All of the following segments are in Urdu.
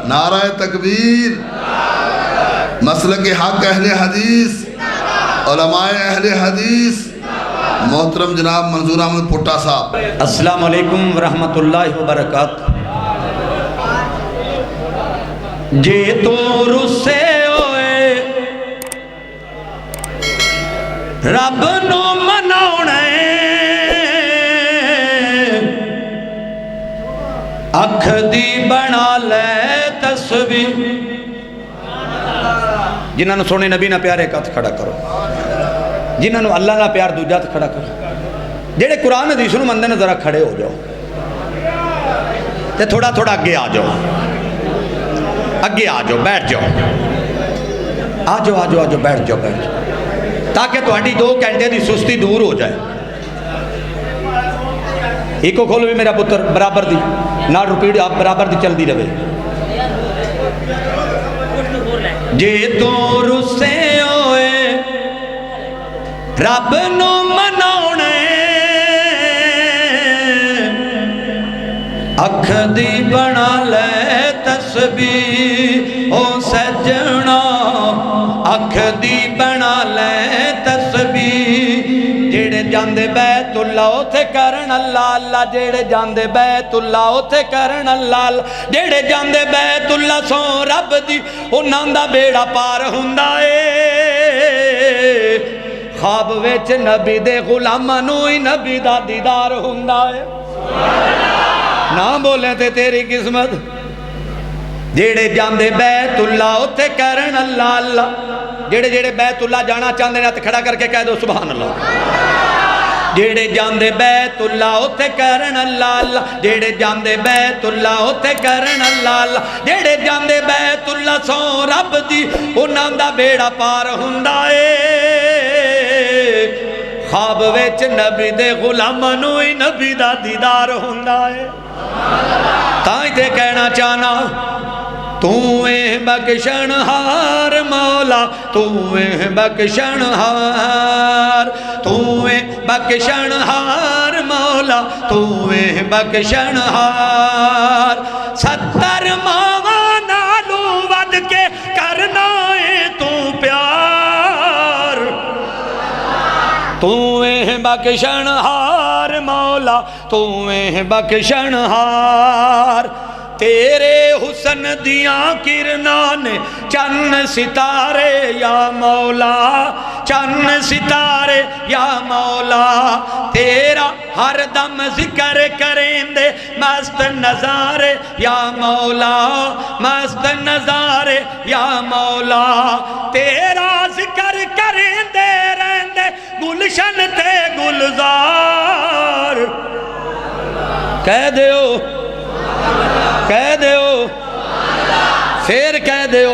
نعرہ تکبیر، مسلک حق اہل حدیث، علماء اہل حدیث، محترم جناب منظور احمد پٹا صاحب۔ السلام علیکم ورحمت اللہ وبرکاتہ۔ جے تو رسے ہوئے رب نو مناونے، اکھ دی بنا لے تصویر۔ جنہاں نو سونے نبی نہ پیارے کت کھڑا کرو، جنہاں نو اللہ نہ پیار دوجہ تے کھڑا کرو، جیڑے قرآن حدیث نو مندے نے ذرا کھڑے ہو جاؤ تے تھوڑا تھوڑا اگے آ جاؤ، اگے آ جاؤ، بیٹھ جاؤ، آ جاؤ آ جاؤ آ جاؤ، بیٹھ جاؤ بیٹھ جاؤ، تاکہ تہاڈی 2 گھنٹے دی سستی دور ہو جائے۔ ایک کو کھولو بھی میرا پتر برابر دی، نال رپیٹ آپ برابر دی چل دی رہے۔ جے تو رسے ہوئے رب نو مناونے، اکھ دی بنا لے تسبیح، او سجنا اکھ دی بنا لے تسبیح۔ جیڑے جاندے بیت اللہ اتے کرن اللہ اللہ، جیڑے جاندے بیت اللہ اتے کرن اللہ اللہ، جیڑے جاندے بیت اللہ سو رب دی انہاں دا بیڑا پار ہوندا اے۔ خواب وچ نبی دے غلاماں نوں ہی نبی دا دیدار ہوندا اے۔ نہ بولے تے تیری قسمت۔ جیڑے جاندے بیت اللہ اتے کرن اللہ اللہ، جیڑے جیڑے بیت اللہ جانا چاندے نے کھڑا کر کے کہہ دو سبحان اللہ۔ جیڑے جاندے بیت اللہ اتے کرن اللہ اللہ، جیڑے جاندے بیت اللہ اتے کرن اللہ اللہ، جیڑے جاندے بیت اللہ سو رب دی انہاں دا بیڑا پار ہوندا اے۔ خواب وچ نبی دے غلاماں نوں ہی نبی دا دیدار ہوندا اے۔ تائیں تے کہنا چاہنا تو اے بخشن ہار مولا، تو اے بخشن ہار، تو اے بخشن ہار مولا، تو اے بخشن ہار۔ 70 ماواں نالوں ود کے کرنا اے تو پیار، تو اے بخشن ہار مولا، تو اے بخشن ہار۔ تیرے حسن دیاں کرناں نے چن ستارے یا مولا، چن ستارے یا مولا، تیرا ہر دم ذکر کریں دے مست نظارے یا مولا، مست نظارے یا مولا، تیرا ذکر کریں دے رہندے گلشن تے گلزار۔ کہہ دیو کہہ دیو پھر کہہ دیو،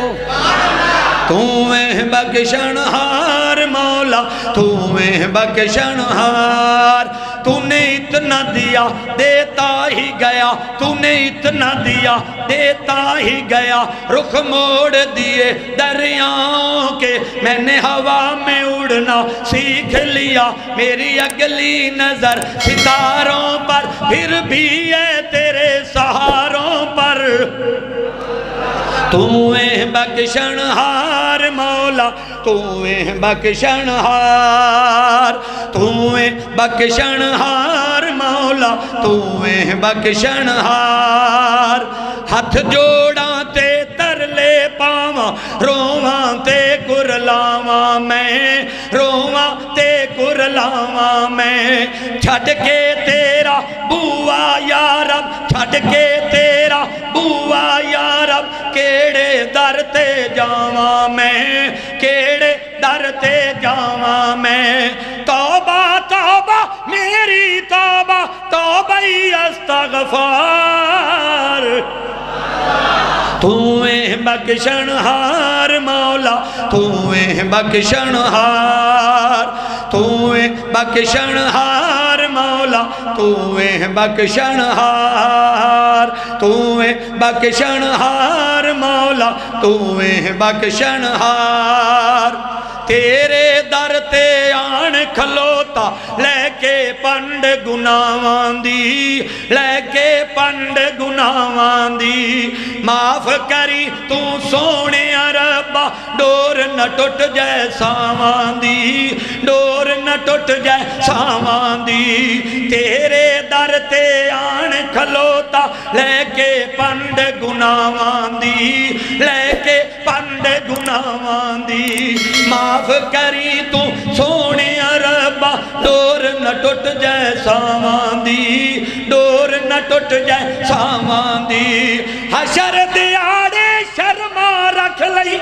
تو اے بخشن ہار مولا، تو اے بخشن ہار۔ تو نے اتنا دیا دیتا ہی گیا، تو نے اتنا دیا دیتا ہی گیا، رخ موڑ دیے دریاؤں کے، میں نے ہوا میں اڑنا سیکھ لیا، میری اگلی نظر ستاروں پر، پھر بھی ہے تیرے سہاروں پر۔ تو اے بخشن ہار مولا، تو اے بخشن ہار، تو اے بخشن ہار مولا، تو اے بخشن ہار۔ ہاتھ جوڑاں تے ترلے پاواں، رواں تے کرلاواں میں، رواں تے کرلاواں میں، چھڈ کے تیرا بوا یا رب، چھڈ کے تیرا بوا یا رب، کیڑے در تے جاواں میں، کیڑے در تے جاواں میں۔ توبہ توبہ میری توبہ، توبہ استغفار۔ تو اے بخشن ہار مولا، تو اے بخشن ہار، تو اے بخشن ہار مولا، تو اے بخشن ہار، تو اے بخشن ہار مولا، تو اے بخشن ہار۔ تیرے در تے آن کھلوتا لے کے پنڈ گناہاں دی لے کے پنڈ گناہاں دی معاف کری تو سونے ربا ڈور نہ ٹوٹ جائے ساواں دی ڈور نہ ٹوٹ جائے ساواں دی تیرے در تے آن کھلوتا لے کے پنڈ گناہاں دی لے کے پنڈ گناہاں دی معاف کری تو سونے ربا ڈور نہ ٹوٹ جائے ساواں دی ڈور نہ ٹوٹ جائے ساواں دی حشر دیاڑے شرما رکھ لئی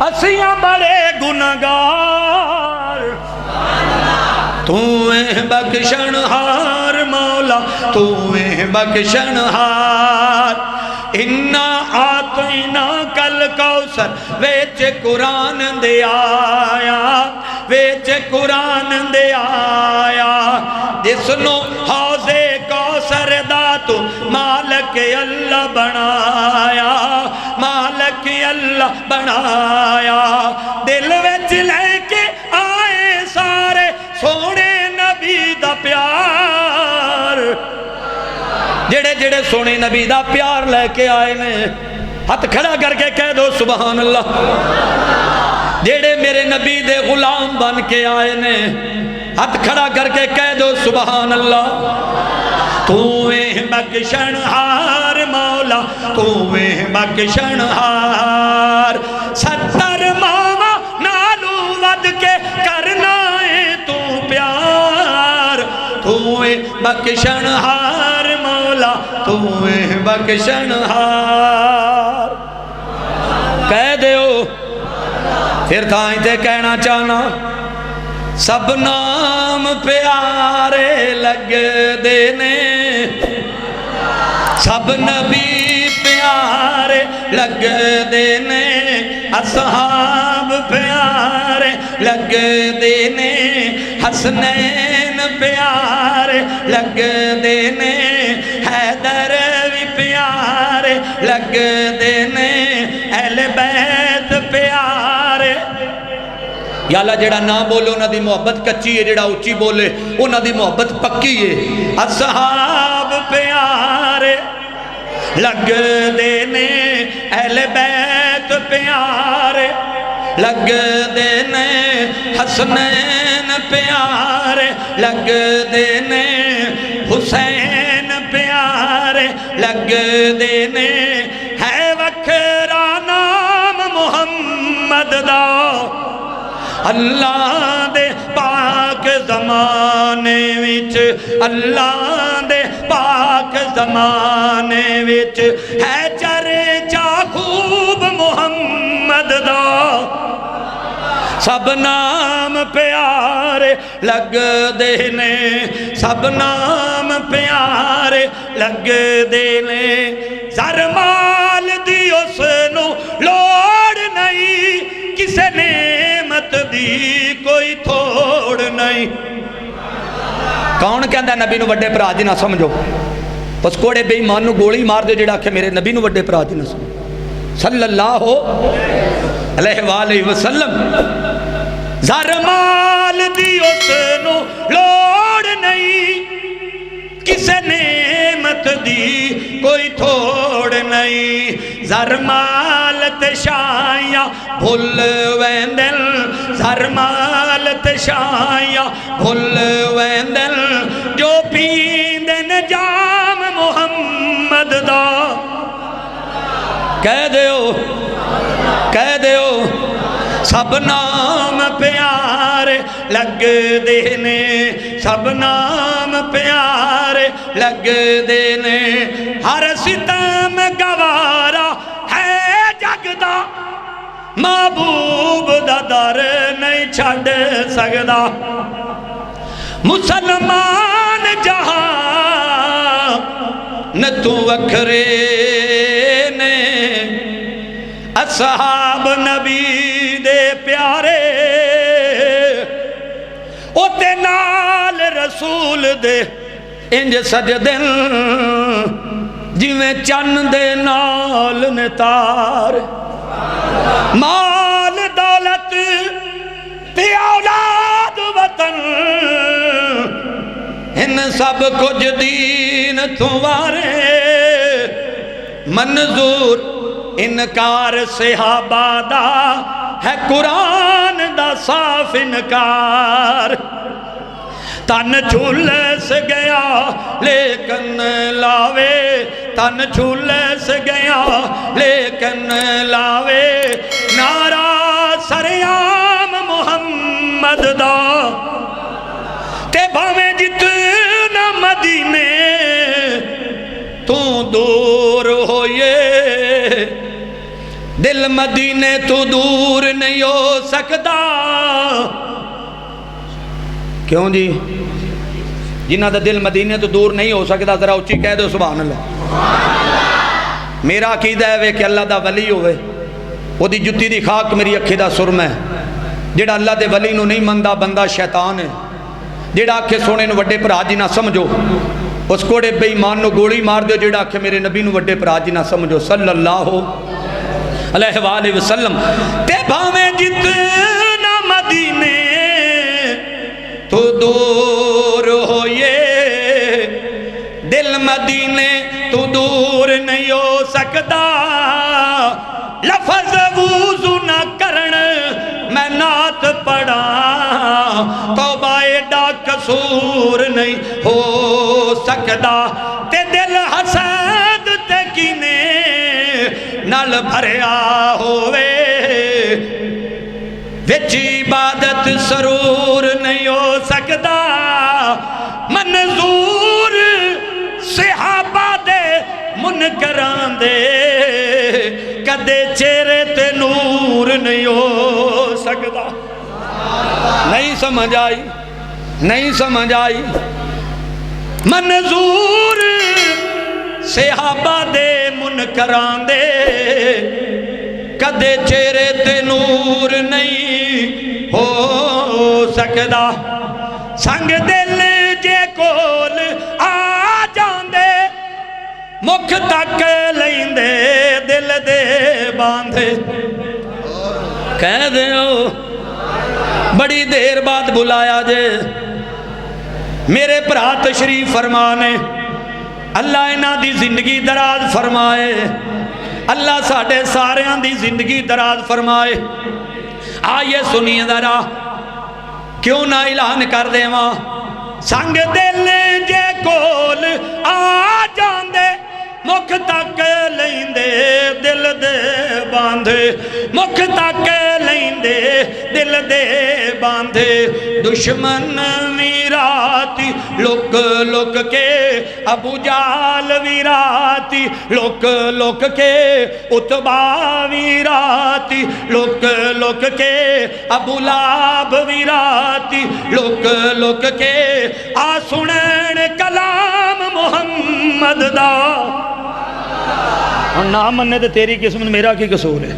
اسیاں بڑے گناہگار تو بخشن ہار مولا تو بخشن ہار اِنَّا آتِنَا کل کوثر ویچ قرآن دے آیا ویچ قرآن دے آیا جس نو حوض کوثر دا تو مالک اللہ بنایا مالک اللہ بنایا دل وچ لے کے آئے سارے سونے نبی دا پیار جڑے جڑے سونے نبی دا پیار لے کے آئے نے ہاتھ کھڑا کر کے کہہ دو سبحان اللہ جڑے میرے نبی دے غلام بن کے آئے نے ہاتھ کھڑا کر کے کہہ دو سبحان اللہ تو بخشن ہار مولا تو بخشن ہار 70 ماما نالو ود کے کرنا ہے تو پیار تو بخشن ہار مولا تو بخشن ہار کہہ دیو پھر تھائیں تے کہنا چاہنا سب نام پیارے لگ دینے سب نبی پیارے لگ دینے اصحاب پیارے لگ دینے حسنین پیارے لگ دینے حیدر بھی پیارے لگ دینے اہل بیت پیارے یا اللہ جڑا نہ بولے انہاں دی محبت کچی ہے جڑا اچھی بولے انہاں دی محبت پکی ہے اصحاب پیارے لگ دینے اہل بیت پیارے لگ دینے حسنین پیارے لگ دینے حسین پیارے لگ دینے ہے وکھرا نام محمد دا اللہ دے پاک زمانے وچ اللہ دے پاک زمانے وچ ہے چرچا خوب محمد دا سب نام پیارے لگ دینے سب نام پیارے لگ دینے زرمال دی اس نو لوڑ نہیں کسے نعمت دی کوئی تھوڑ نہیں کون کہندہ ہے نبی نو وڈے پرا دی نہ سمجھو پس کوڑے بے ایمان نو گولی مار دے جڑا کہ میرے نبی نو وڈے پرا دی نہ سمجھو صلی اللہ علیہ وآلہ وسلم زرمال دی اس نو لوڑ نہیں کسے نعمت دی کوئی تھوڑ نہیں زرمال تشائیاں بھول ویندل زرمال تشائیاں بھول ویندل جو پیندن جام محمد دا کہہ دیو سب نام پیارے لگ دینے سب نام پیارے لگ دینے ہر ستم گوارا ہے جگ دا محبوب دا در نہیں چھڑ سکدا مسلمان جہاں نہ تو وکھرے نے اصحاب نبی دے پیارے او تے نال رسول دے انج سجدن جویں چن دے نال نتار مال دولت تے اولاد وطن سب کچھ دین تمہارے منظور انکار صحابہ دا ہے قرآن دا صاف انکار تن جھولس گیا لیکن لاوے تن جھولس گیا لیکن لاوے نعرہ سریام محمد دا تے بھاویں جتنا مدینے تو دور ہوئے دل مدینے تو دور نہیں ہو سکتا کیوں جی جنہ دا دل مدینے تو دور نہیں ہو سکتا ذرا اچھی کہہ دو سبحان اللہ میرا عقیدہ ہے کہ اللہ دا ولی ہوئے وہ دی جتی دی خاک میری اکھی دا سرم ہے جیڑا اللہ دے ولی نو نہیں مندہ بندہ شیطان ہے جیڑا آکھے سونے نو وڈے پرا جی نہ سمجھو اس کوڑے بے ایمان نو گوڑی مار دیو جیڑا آکھے میرے نبی نو وڈے پرا جی نہ سمجھو صلی اللہ علیہ وآلہ وسلم تے بھاویں جتنا مدینے تو دور ہوئے دل مدینے تو دور نہیں ہو سکتا لفظ وضو نہ کرن میں نعت پڑھا توبہ ایڈا قصور نہیں ہو سکتا تے دل حسد تے کینے نال بھریا ہوئے وچ عبادت سرور نہیں ہو سکتا منظور صحابہ دے منکران دے کدے چہرے تے نور نہیں ہو سکتا نہیں سمجھ آئی نہیں سمجھ آئی منظور صحابہ دے منکران دے کدے چہرے تے نور نہیں ہو سکدا سنگ دل جے کول آ جاندے مکھ تک لیندے دل دے باندھے کہہ دیو بڑی دیر بعد بلایا جے میرے پرا تشریف فرمانے اللہ انہاں دی زندگی دراز فرمائے اللہ ساڑھے ساریاں دی زندگی دراز فرمائے آئیے سنیے ذرا کیوں نہ اعلان کر دے ماں سنگ دل جے کول آ جاندے مکھ تک لیندے دل دے باندھے مکھ تک لیندے دل دے باندھے دشمن ویراتی لک لک کے ابو جال ویراتی لک لک کے اتبا ویراتی لک لک کے ابو لاب ویراتی لک لک کے آ سنین کلام محمد دا اور نہ مننے تو تیری قسمت میرا کی قصور ہے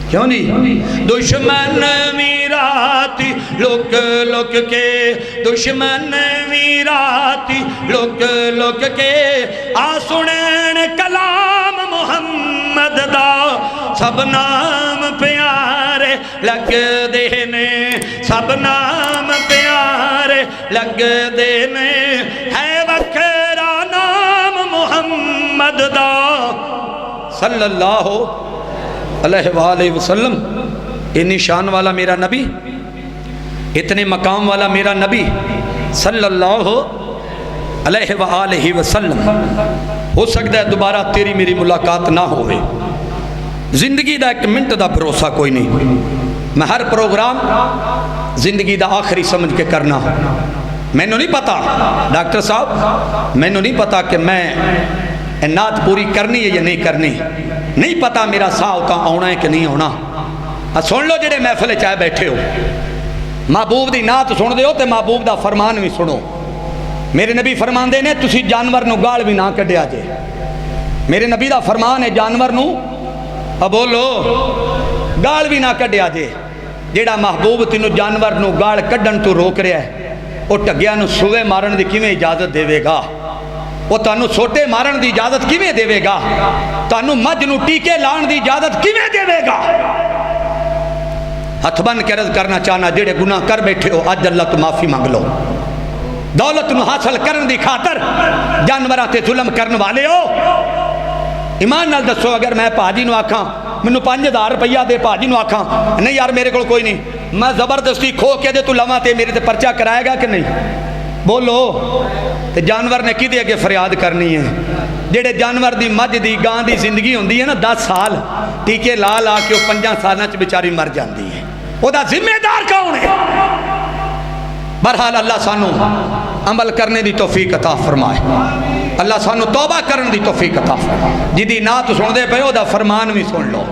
کیوں نہیں دشمن ویراتی لک لک کے دشمن ویراتی لک لک کے آ سنین کلام محمد دا سب نام پیارے لگ دینے سب نام پیارے لگ دینے ہے وکھرا نام محمد دا صلی اللہ علیہ وآلہ وسلم اتنی شان والا میرا نبی اتنے مقام والا میرا نبی صلی اللہ علیہ وآلہ وسلم ہو سکتا ہے دوبارہ تیری میری ملاقات نہ ہوئے زندگی دا ایک منٹ دا بھروسہ کوئی نہیں میں ہر پروگرام زندگی دا آخری سمجھ کے کرنا میں نے نہیں پتا ڈاکٹر صاحب میں نے نہیں پتا کہ میں نعت پوری کرنی ہے یا نہیں کرنی نہیں پتا میرا سا ہوتا آنا ہے کہ نہیں آنا سن لو جڑے محفل چاہے بیٹھے ہو محبوب دی نعت سن دے ہو تے محبوب دا فرمان بھی سنو میرے نبی فرمان دے نے تسی جانور نو گال بھی نہ کڈیا جے میرے نبی دا فرمان ہے جانور نو بولو گال بھی نہ کڈیا جے جیڑا محبوب تینو جانور نو گال کڈن تو روک رہا ہے وہ ٹگیا نو سوے مارن دی کیویں اجازت دے گا وہ تانو سوٹے مارن دی اجازت کیویں دے گا تانو مجھ نو ٹیکے لان دی اجازت کیویں دے گا ہتھ بن کے عرض کرنا چاہنا جڑے گناہ کر بیٹھے ہو آج اللہ تو معافی مانگ لو دولت نو حاصل کرن دی خاطر جانوراں تے ظلم کرن والے ہو ایمان نال دسو اگر میں پاجی نو آکھاں مینوں 5000 روپیہ دے پاجی نو آکھاں نہیں یار میرے کول کوئی نہیں میں زبردستی کھو کے دے تو لواں تے میرے تے پرچہ کرائے گا کہ نہیں بولو تے جانور نے کدے اگے فریاد کرنی ہے جڑے جانور دی مجھ دی گاں دی زندگی ہوندی ہے نا 10 سال ٹیکے لا لا کے 5 سالاں چ بیچاری مر جاندی ہے او دا ذمہ دار کون ہے بہرحال اللہ سانو عمل کرنے دی توفیق عطا فرمائے اللہ سانو توبہ کرنے دی توفیق عطا فرمائے جدی نعت سن دے پے او دا فرمان بھی سن لو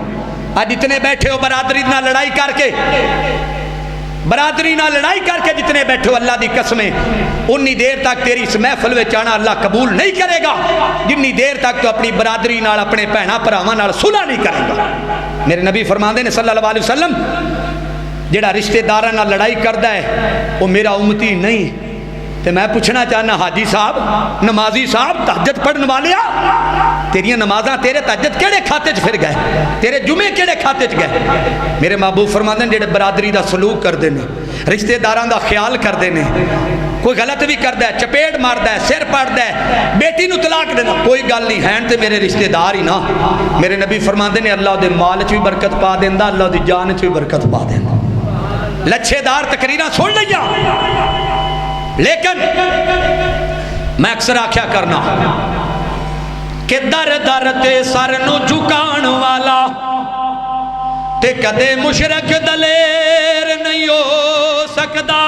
آج اتنے بیٹھے ہو برادری نہ لڑائی کر کے برادری نہ لڑائی کر کے جتنے بیٹھے ہو اللہ دی قسمیں انی دیر تک تیری اس محفل میں چانا اللہ قبول نہیں کرے گا جنی دیر تک تو اپنی برادری نال اپنے بہنا بھراواں نال صلح نہیں کرے گا میرے نبی فرماندے نے صلی اللہ علیہ وسلم جڑا رشتہ داراں نال لڑائی کردا ہے وہ میرا امتی نہیں تے میں پوچھنا چاہنا حاجی صاحب نمازی صاحب تہجد پڑھن والیا تیریاں نمازاں تیرے تہجد کیڑے کھاتے چ پھر گئے تیرے جمعے کیڑے کھاتے چ گئے میرے محبوب فرماندے نے جڑے برادری دا سلوک کردے نے رشتہ داراں دا خیال کردے نے کوئی غلط بھی کردا ہے چپیٹ ماردا ہے سر پڑدا ہے بیٹی نو طلاق دینا کوئی گل نہیں ہیں تے میرے رشتہ دار ہی نا میرے نبی فرماندے نے اللہ دے مال چ بھی برکت پا دیندا اللہ دی جان چ بھی برکت پا دیندا لچھے دار تقریراں سن لیا لیکن میں اکثر آکھیا کرنا کہ در در تے سر نو جھکان والا تے کدے مشرک دلیر نہیں ہو سکدا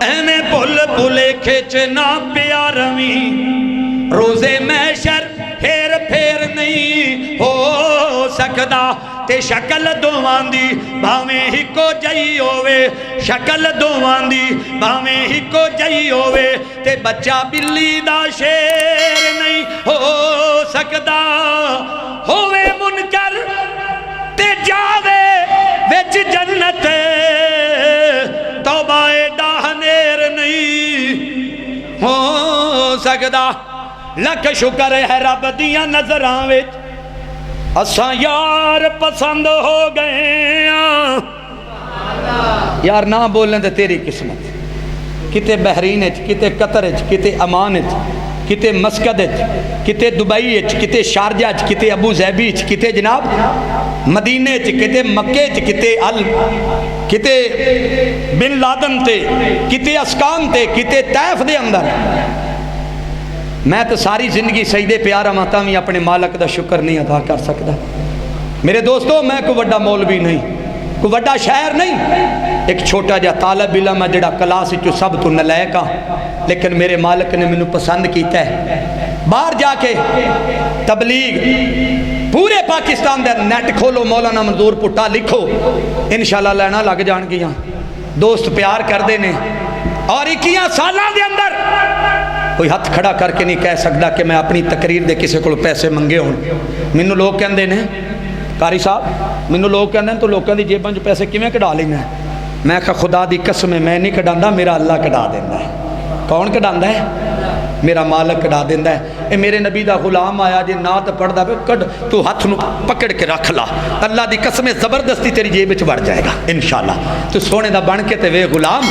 ایویں بھل بھلے کھچ نہ پیا رویں روزے محشر پھیر پھیر نہیں ہو سکدا تے شکل دوواں دی بھاویں ہکو جئی ہووے شکل دوواں دی بھاویں ہکو جئی ہووے تے بچہ بلی دا شیر نہیں ہو سکدا ہووے منکر تے جاوے وچ جنت توبہ ڈاہنیر نہیں ہو سکدا لکھ شکر ہے رب دیاں نظراں وچ اساں یار پسند ہو گئے یار نہ بولنے دے تیری قسمت کتے بحرین کتے قطر کتے عمان کتے مسقط کتے دبئی کتے شارجہ کتے ابو ظہبی کتے جناب مدینے کتے مکے کتے کتے بن لادن تے کتے اسکان تے کتے طیف دے اندر میں تو ساری زندگی سجدے پیارا ماتا بھی اپنے مالک دا شکر نہیں ادا کر سکتا میرے دوستو میں کوئی وڈا مولوی نہیں کوئی وڈا شاعر نہیں ایک چھوٹا جا طالب علم ہے جڑا کلاس جو سب تو نلائق لیکن میرے مالک نے مینوں پسند کیتا ہے باہر جا کے تبلیغ پورے پاکستان دے نیٹ کھولو مولانا منظور پٹا لکھو انشاءاللہ لینا لگ جان گیاں دوست پیار کر دے نے اور 21 سالاں دے اندر کوئی ہاتھ کھڑا کر کے نہیں کہہ سکتا کہ میں اپنی تقریر دے کسی کو پیسے منگے ہوں مینوں لوگ کہندے نے قاری صاحب مینوں لوگ کہندے ہیں تو لوگوں دی جیباں چ پیسے کیویں کڈا لینا ہے میں کہا خدا دی قسم میں نہیں کڈاندا میرا اللہ کڈا دیندا ہے کون کڈاندا ہے میرا مالک کڈا دیندا ہے اے میرے نبی دا غلام آیا جے نعت پڑھدا پے کڈ تو ہاتھ نو پکڑ کے رکھ لا اللہ دی قسم زبردستی تیری جیب وچ وڑ جائے گا انشاءاللہ تو سونے دا بن کے تے وے غلام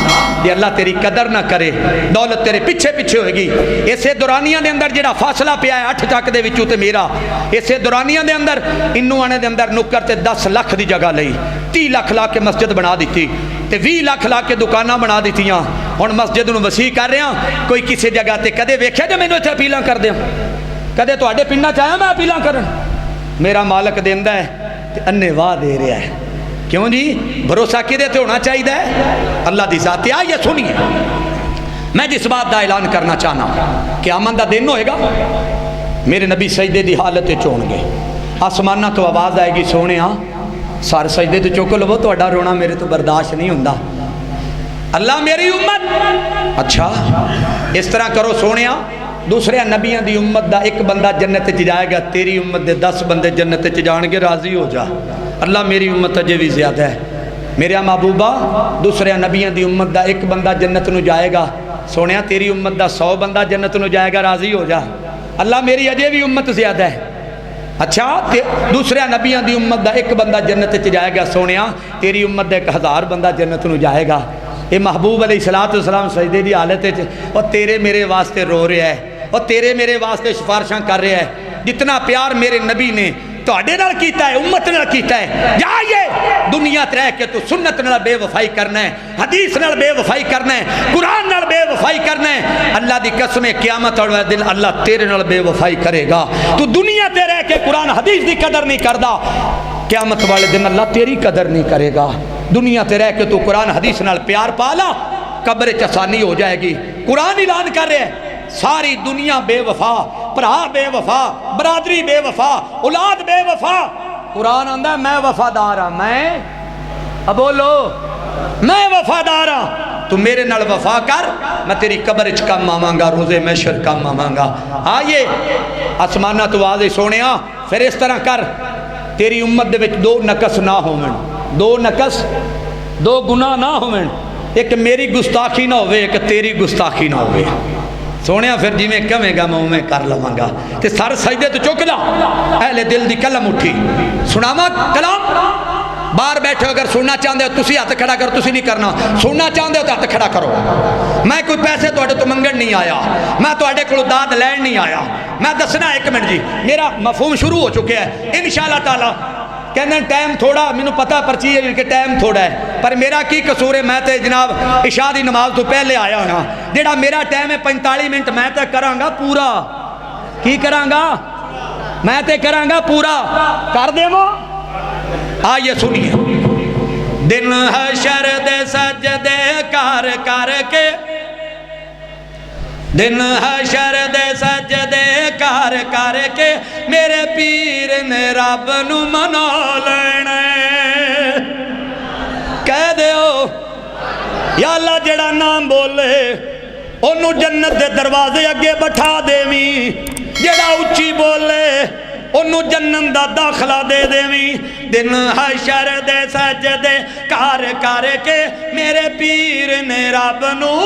جے اللہ تیری قدر نہ کرے دولت تیرے پیچھے پیچھے ہوئے گی اسے دورانیاں دے اندر جڑا فاصلہ پیا ہے 8 چک دے وچوں تے میرا اسے دورانیاں دے اندر انو آنے دے اندر نکر تے 10 لاکھ دی جگہ لئی 30 لاکھ لا کے مسجد بنا دیتی تے 20 لاکھ لا کے دکاناں بنا دیتیاں ہن مسجد نو وسیع کر رہے ہیں کوئی کسی جگہ تے کدے ویکھیا جے مینوں اتھے اپیلاں کر دیاں کدے تواڈے پنڈاں چ آیا میں اپیلاں کرن میرا مالک دیندا ہے تے انے واہ دے رہا ہے کیوں جی بھروسہ کدے تے ہونا چاہیے اللہ دی ذات آ یا سنیے میں جس بات دا اعلان کرنا چاہنا قیامت دا دن ہوئے گا میرے نبی سجدے دی حالت وچ ہون گے آسماناں تو آواز آئے گی سونےاں سارے سجدے تو چک لو تہاڈا رونا میرے تو برداشت نہیں ہوندا اللہ میری امت اچھا اس طرح کرو سونےاں دوسرے نبیاں دی امت دا ایک بندہ جنت چ جائے گا تیری امت دے 10 بندے جنت چ جان گے راضی ہو جا اللہ میری امت اجے بھی زیادہ ہے میرے محبوبہ دوسرے نبیاں دی امت دا ایک بندہ جنت نو جائے گا سونیا تیری امت دا 100 بندہ جنت نو جائے گا راضی ہو جا اللہ میری اجے بھی امت زیادہ ہے اچھا دوسرے نبیاں دی امت دا ایک بندہ جنت چ جائے گا سونیا تیری امت دا 1000 بندہ جنت نو جائے گا یہ محبوب علیہ السلام سجدے دی حالت اور تیرے میرے واسطے رو رہا ہے اور تیرے میرے واسطے سفارشاں کر رہا ہے. جتنا پیار میرے نبی نے تواڈے نال کیتا ہے, امت نال کیتا ہے, جائیے دنیا تے رہ کے تو سنت نال بے وفائی کرنا ہے, حدیث نال بے وفائی کرنا ہے, قرآن نال بے وفائی کرنا ہے. اللہ دی قسم قیامت والے دن اللہ تیرے نال بے وفائی کرے گا. تو دنیا تے رہ کے قرآن حدیث دی قدر نہیں کردا, قیامت والے دن اللہ تیری قدر نہیں کرے گا. دنیا تے رہ کے تو قرآن حدیث نال پیار پالا, قبر چ آسانی ہو جائے گی. قرآن اعلان کر رہے ہیں ساری دنیا بے وفا, بھرا بے وفا, برادری بے وفا, اولاد بے وفا. قرآن آندا ہے میں وفادار ہاں, میں بولو میں وفادار ہاں. تو میرے نال وفا کر, میں تیری قبر چ کم آواں گا, روزے محشر کم آواں گا. آئیے آسمانہ تو آواز سونیا پھر اس طرح کر, تیری امت دے وچ دو نقص نہ ہوون, دو نقص دو گناہ نہ ہوون, ایک میری گستاخی نہ ہوئے, ایک تیری گستاخی نہ ہوئے. سونیا پھر جی میں کمیں گا میں کر لواں گا. تے سر سجدے تو چک لا, اہل دل دی کلم اٹھی سناواں کلام. باہر بیٹھے اگر سننا چاہتے ہو تسی ہاتھ کھڑا کرو, تسی نہیں کرنا. سننا چاہتے ہو تو ہاتھ کھڑا کرو. میں کوئی پیسے تواڈے تو منگن نہیں آیا, میں تواڈے کولوں داد لین نہیں آیا. میں دسنا ایک منٹ جی, میرا مفہوم شروع ہو چکے ہے انشاءاللہ تعالی. کہنے ٹائم تھوڑا, مینوں پتہ پرچی ہے کہ ٹائم تھوڑا ہے, پر میرا کی قصور ہے, میں تے جناب عشاء دی نماز تو پہلے آیا ہونا. جڑا میرا ٹائم ہے 45 منٹ میں تے کراں گا پورا. کی کراں گا؟ میں تے کراں گا پورا. کر دیواں؟ آئیے سنیے. دن حشر دے سجدے کر کر کے, دن حشر دے سجدے کر کر کے میرے پیر نے رب نو منا لینا. کہہ دیو یا اللہ جڑا نام بولے انہوں جنت دے دروازے اگے بٹھا دیویں, جڑا اچھی بولے انہوں جنت دا داخلہ دے دیویں. دن حشر دے سجدے کر کر کے میرے پیر نے رب نو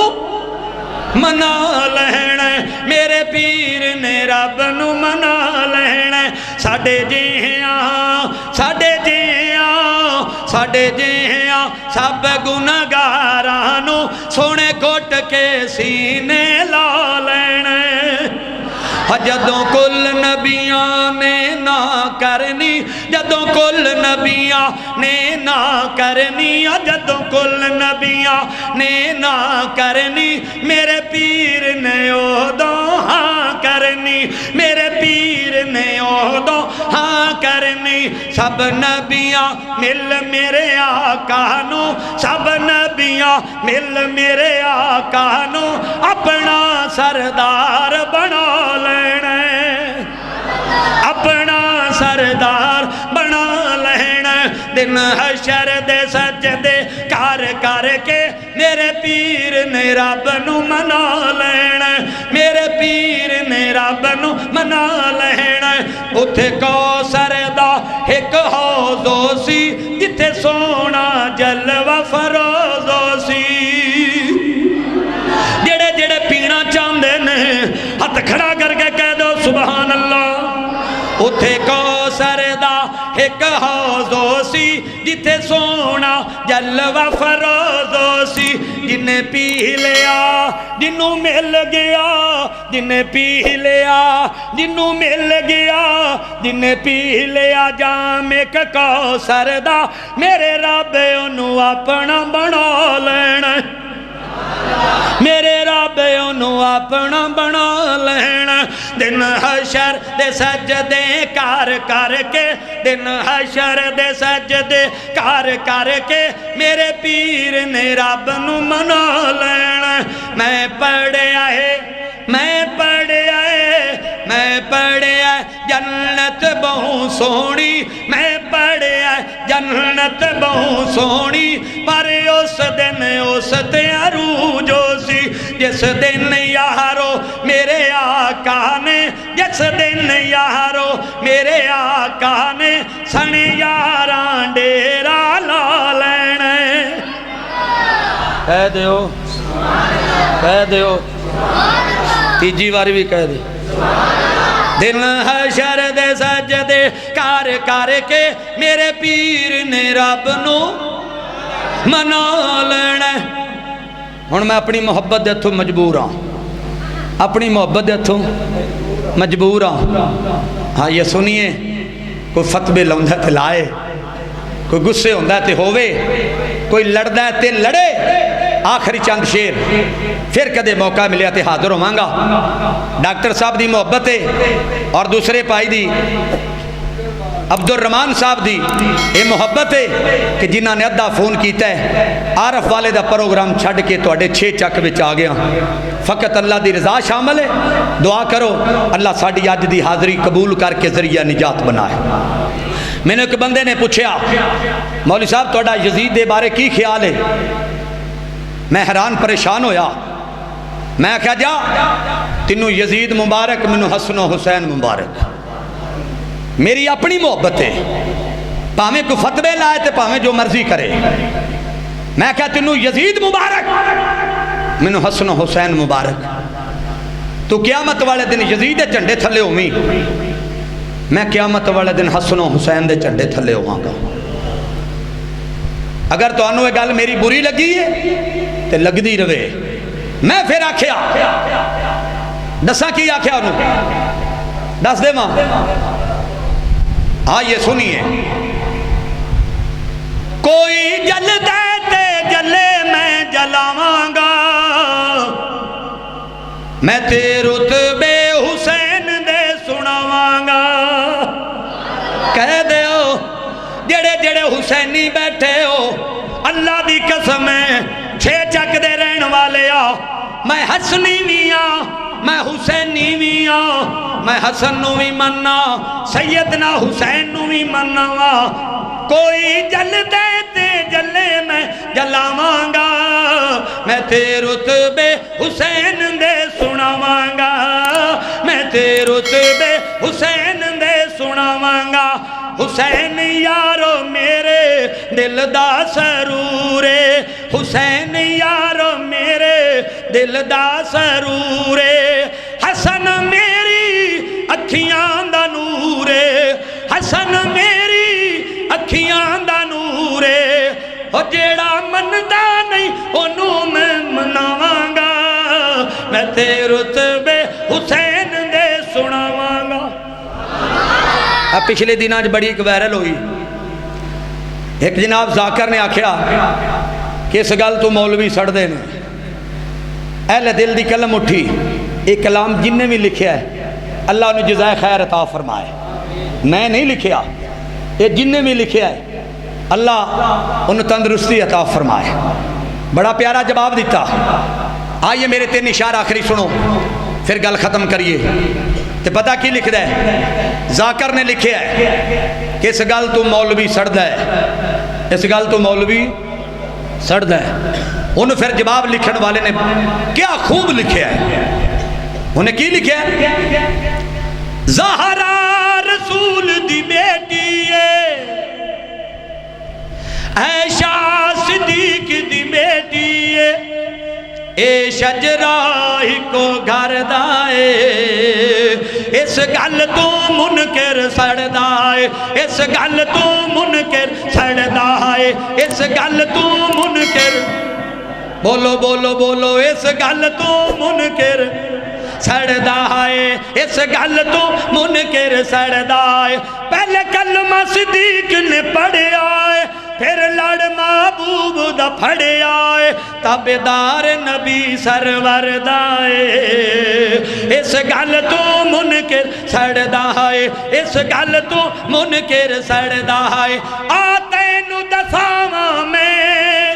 منا لینا, میرے پیر نے رب نو منا لینا. ساڈے جیہاں ساڈے جیہاں ساڈے جیہاں سب گناہگاراں نو سونے گھٹ کے سینے لا لینا. جدوں کل نبیاں نے نہ کرنی, جدوں کل نبیاں نے نہ کرنی, جدوں کل نبیاں نے نہ کرنی, میرے پیر نے اودوں ہاں کرنی, میرے پیر نے اودوں ہاں کرنی. سب نبیاں مل میرے آقا نو, سب نبیاں مل میرے آقا نو اپنا سردار بنا لینا, اپنا سردار بنا لینا. دن حشر دے سجدے کر کر کے میرے پیر نے رب نو منا لینا, میرے پیر نے رب نو منا لینا. اتھے کوثر دا ایک حوض سی جتھے سونا جلوہ فروز سی. جڑے جڑے پینا چاہندے نے ہاتھ کھڑا کر کے کہہ دو سبحان اللہ. اتھے کوثر دا ایک حوض سی جتھے سونا جلوہ فروز سی. جنہیں پی لیا جنوں مل گیا, جنہیں پی لیا جنوں مل گیا, جنہیں پی لیا جام ایک کوثر دا میرے رب انہوں اپنا بنا لینا, میرے رب انہوں اپنا بنا لینا. دن حشر دے سجدے کر کر کے, دن حشر دے سجدے کر کر کے میرے پیر نے رب نو منا لینا. میں پڑھیا ہے, میں پڑھیا ہے, میں پڑھیا جنت بہو سونی, میں پڑھیا جنت بہو سونی. پر اس دن اس تے عروج سی, جس دن یارو میرے آقا نے, جس دن یارو میرے آقا نے سن یاراں ڈیرا لا لینا. کہہ دیو, کہہ دیو, تیجی باری بھی کہہ دے. دن حشر دے سجدے کر کر کے میرے پیر نے رب نو منا لینا. ہن میں اپنی محبت دے ہتھوں مجبور ہاں، اپنی محبت دے ہتھوں مجبور ہاں۔ ہاں یہ سنیے، کوئی فتوے لاؤندا تے لائے، کوئی غصے ہوندا تے ہووے، کوئی لڑدا ہے تے لڑے۔ آخری چند شیر پھر کدے موقع ملیا تے حاضر ہوں گا۔ ڈاکٹر صاحب دی محبت ہے اور دوسرے پائی دی عبد الرحمان صاحب دی یہ محبت ہے کہ جنہاں نے ادھا فون کیتا ہے عارف والے دا پروگرام چھڑ کے توڑے 6 چک وچ آ گیا۔ فقط اللہ دی رضا شامل ہے، دعا کرو اللہ ساڑی اج دی حاضری قبول کر کے ذریعہ نجات بنائے۔ میں نے ایک بندے نے پوچھا مولوی صاحب توڑا یزید دے بارے کی خیال ہے؟ میں حیران پریشان ہویا، میں کہا جا تینوں یزید مبارک منو حسن و حسین مبارک، میری اپنی محبت ہے، پاہمیں کو فتوے لائے تے پاہمیں جو مرضی کرے۔ میں کہا تینوں یزید مبارک منو حسن و حسین مبارک، تو قیامت والے دن یزید دے جھنڈے تھلے ہوئی، میں قیامت والے دن حسن و حسین دے جھنڈے تھلے ہوں گا۔ اگر تو انہوں گل میری بری لگی ہے تے لگ دی روے۔ میں پھر آکھیا دسا کی آکھیا انہوں دس دے ماں۔ ہاں یہ سنیے، کوئی جل دے تے جلے میں جلاواں گا، میں تے رتبے حسین دے سناواں گا۔ کہہ دے ہو جڑے جڑے حسینی بیٹھے ہو اللہ دی قسم ہے 6 چک دے رہن والے آ، میں حسنی بھی آ، میں حسینی بھی آ، میں حسن نو بھی مننا، سیدنا حسین نو بھی مننا وا۔ کوئی جل دے تے جلے میں جلاواں گا، میں تے رتبے حسین دے سناواں گا، میں تے رتبے حسین دے سناواں گا۔ حسین یارو میرے دل دا سرورے، حسین یارو میرے دل دا سرورے، حسن میری اکھیاں دا نورے، حسن میری اکھیاں دا نورے، او جیڑا مندا نہیں انہوں میں مناواں گا، میں تے رتبے حسین دے سناواں گا۔ اب پچھلے دن آج بڑی ایک وائرل ہوئی، ایک جناب ذاکر نے آکھیا کہ اس گل تو مولوی سڑ دے نے، اہل دل دی قلم اٹھی، ایک کلام جن نے بھی لکھیا ہے اللہ انہیں جزائے خیر عطا فرمائے، میں نہیں لکھیا، یہ جن نے بھی لکھیا ہے اللہ انہیں تندرستی عطا فرمائے۔ بڑا پیارا جواب دیتا۔ آئیے میرے 3 اشار آخری سنو پھر گل ختم کریے۔ تو پتہ کی لکھ دے ذاکر نے لکھیا ہے کہ اس گل تو مولوی سڑ دے، اس گل تو مولوی سڑ دے۔ انہوں پھر جواب لکھن والے نے کیا خوب لکھیا ہے، انہیں کی لکھیا ہے؟ زہرا رسول دی بیٹی ہے، عائشہ صدیق دی بیٹی ہے، اے شجرہ ہی کو گھر دائے، اس گل تو منکر سڑ دائے، اس گل تو منکر سڑ دائے، اس گل تو منکر، بولو بولو بولو، اس گل تو منکر سڑ دائے، اس گل تو منکر سڑ دائے۔ پہلے کلمہ صدیق نے پڑھے آئے، پھر لڑ محبوب دا پھڑے آئے، تابعدار نبی سرور دائے، اس گل تو منکر سڑ دائے، اس گل تو منکر سڑ دائے۔ آتے نو دساواں میں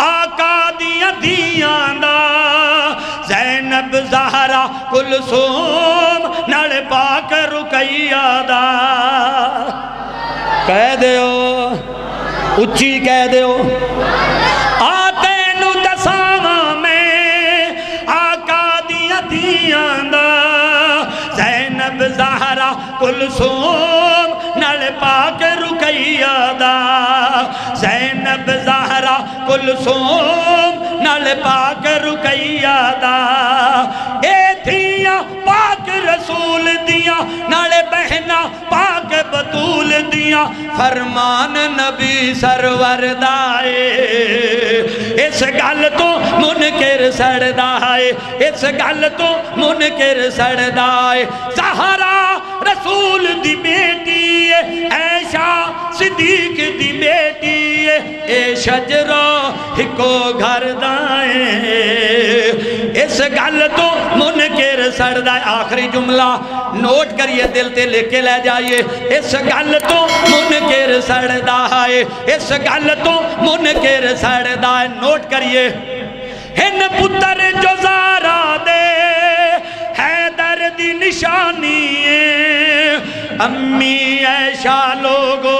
آقا دیاں دیاں دا، زینب زہرا کلثوم نڑ پاک رقیہ دا۔ کہہ دیو اچھی کہہ دیو، آتے نو دساواں میں آقا دیاں دیاں دا، زینب زہرا کلثوم نڑ پاک رقیہ دا، زینب زہرا کلثوم نڑ پاک رقیہ دا۔ اے دھیاں پاک رسول دیاں نڑ بہنا پاک بطول دیاں، سنیاں فرمان نبی سرور دائے اس گل تو منکر سڑدا ہے اس گل تو منکر سڑدا ہے زہرا رسول دی بیٹی ہے عائشہ صدیق دی بیٹی ہے اے شجرہ ہکو گھر دائیں اس گل تو منکر سڑدا ہے آخری جملہ نوٹ کریے دل تے لے کے لے جائیے اس گل تو منکر سڑدا ہے اس گل تو منکر سڑدا ہے نوٹ کریے ہن پتر جو زارا دے حیدر دی نشانی ہے امی عائشہ لوگو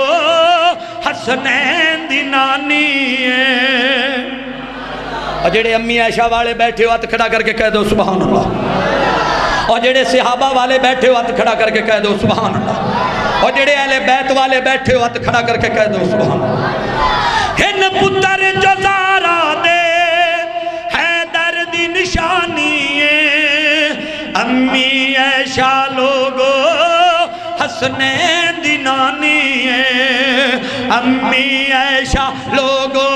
حسنین دی نانی ہے اور جڑے امی عائشہ والے بیٹھے ہو ہاتھ کھڑا کر کے کہہ دو سبحان اللہ اور جڑے صحابہ والے بیٹھے ہو ہاتھ کھڑا کر کے کہہ دو سبحان اللہ اور جڑے اہل بیت والے بیٹھے ہو ہاتھ کھڑا کر کے کہہ دو سبحان اللہ ہن پتر جو زارا دے حیدر دی نشانی ہے امی عائشہ لوگو حسنین دی نانی ہے امی عائشہ لوگو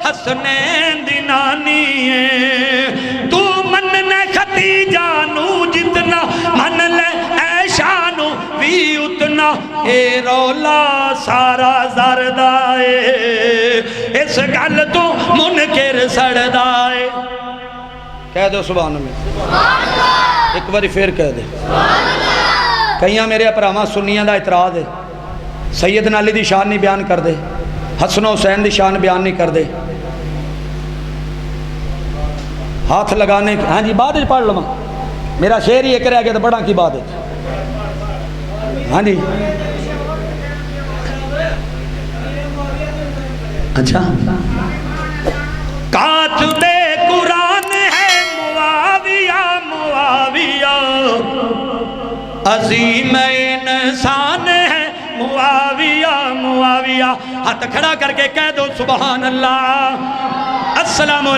حسنین دی نانی ہے تو مننے ختیجہ نو جتنا من لے عائشہ نو بھی اتنا اے رولا سارا زردائے اس گل تو منکر سڑدائے کہہ دو سبحان اللہ ایک باری پھر کہہ دے کئیاں میرے اپراما سنیاں دا اعتراض ہے سیدنا علی دی شان نہیں بیان کر دے حسن و حسین دی شان بیان نہیں کر دے ہاتھ لگانے ہاں جی بعد پڑھ لما میرا شعر ہی ایک رہ گیا تو بڑا کی بات ہے ہاں جی اچھا کاتب قرآن ہے معاویہ معاویہ عظیم انسان ہے معاویہ معاویہ ہاتھ کھڑا کر کے کہہ دو سبحان اللہ السلام علیکم